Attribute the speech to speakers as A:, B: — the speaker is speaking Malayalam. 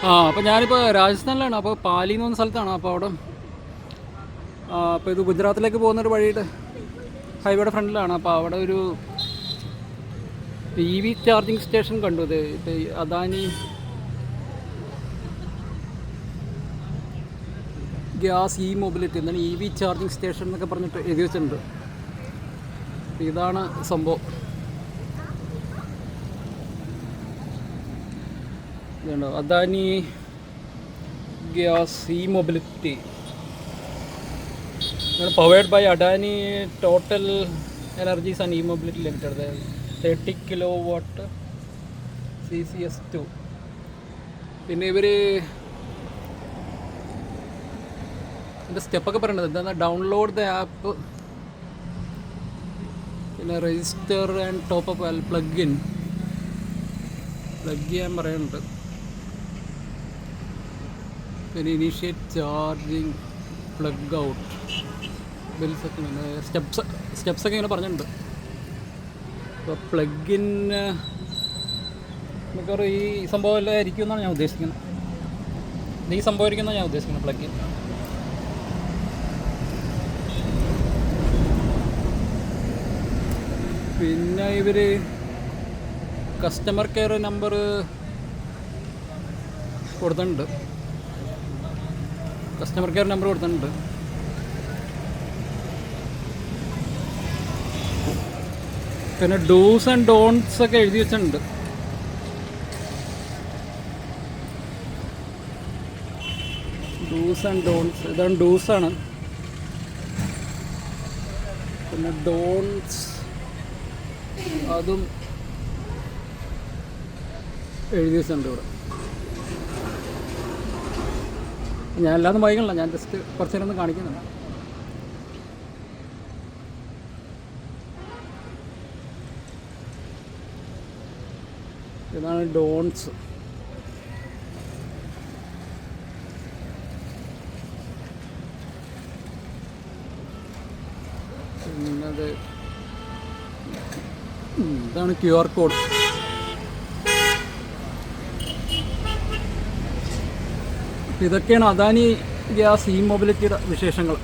A: അപ്പോൾ ഞാനിപ്പോൾ രാജസ്ഥാനിലാണ്. അപ്പോൾ പാലി എന്ന് പറഞ്ഞ സ്ഥലത്താണ്. അപ്പോൾ അവിടെ അപ്പോൾ ഇത് ഗുജറാത്തിലേക്ക് പോകുന്നൊരു വഴിയുടെ ഹൈവേയുടെ ഫ്രണ്ടിലാണ്. അപ്പോൾ അവിടെ ഒരു EV ചാർജിങ് സ്റ്റേഷൻ കണ്ടു. ഇത് ഇപ്പോൾ അദാനി ഗ്യാസ് മൊബിലിറ്റി എന്താണ് EV ചാർജിങ് സ്റ്റേഷൻ എന്നൊക്കെ പറഞ്ഞിട്ട് എഴുതി വെച്ചിട്ടുണ്ട്. ഇതാണ് സംഭവം. ഇതുണ്ടോ, Adani gas mobility powered by Adani total energies and mobility limited 30 kW CCS2. പിന്നെ ഇവർ ഇതിൻ്റെ സ്റ്റെപ്പൊക്കെ പറയണത് എന്താണ്, ഡൗൺലോഡ് ദ ആപ്പ്, പിന്നെ register and top up plug ചെയ്യാൻ പറയുന്നുണ്ട്. പിന്നെ ഇനീഷ്യേറ്റ് ചാർജിങ്, പ്ലഗ് ഔട്ട്, ബിൽസൊക്കെ പിന്നെ സ്റ്റെപ്സൊക്കെ ഇങ്ങനെ പറഞ്ഞിട്ടുണ്ട്. അപ്പോൾ പ്ലഗിൻ മിക്കവാറും ഈ സംഭവം എല്ലാം ആയിരിക്കും എന്നാണ് ഞാൻ ഉദ്ദേശിക്കുന്നത്. ഈ സംഭവം ആയിരിക്കും എന്നാണ് ഞാൻ ഉദ്ദേശിക്കുന്നത് പ്ലഗിൻ. പിന്നെ ഇവർ കസ്റ്റമർ കെയർ നമ്പർ കൊടുത്തിട്ടുണ്ട്. പിന്നെ ഡൂസ് ആൻഡ് ഡോൺട്സ് ഒക്കെ എഴുതി വെച്ചിട്ടുണ്ട്. ഡൂസ് ആൻഡ് ഡോൺട്സ്, ഇതാണ് ഡൂസാണ്. പിന്നെ ഡോൺട്സ് അതും എഴുതി വെച്ചിട്ടുണ്ട് ഇവിടെ. ഞാൻ എല്ലാതും വായിക്കണില്ല, ഞാൻ ജസ്റ്റ് കുറച്ച് നേരം ഒന്ന് കാണിക്കുന്നുണ്ട്. ഇതാണ് ഡോൺസ്. പിന്നത് ഇതാണ് QR കോഡ്. ഇതൊക്കെയാണ് അദാനി ഗ്യാസ് മൊബിലിറ്റിയുടെ വിശേഷങ്ങൾ.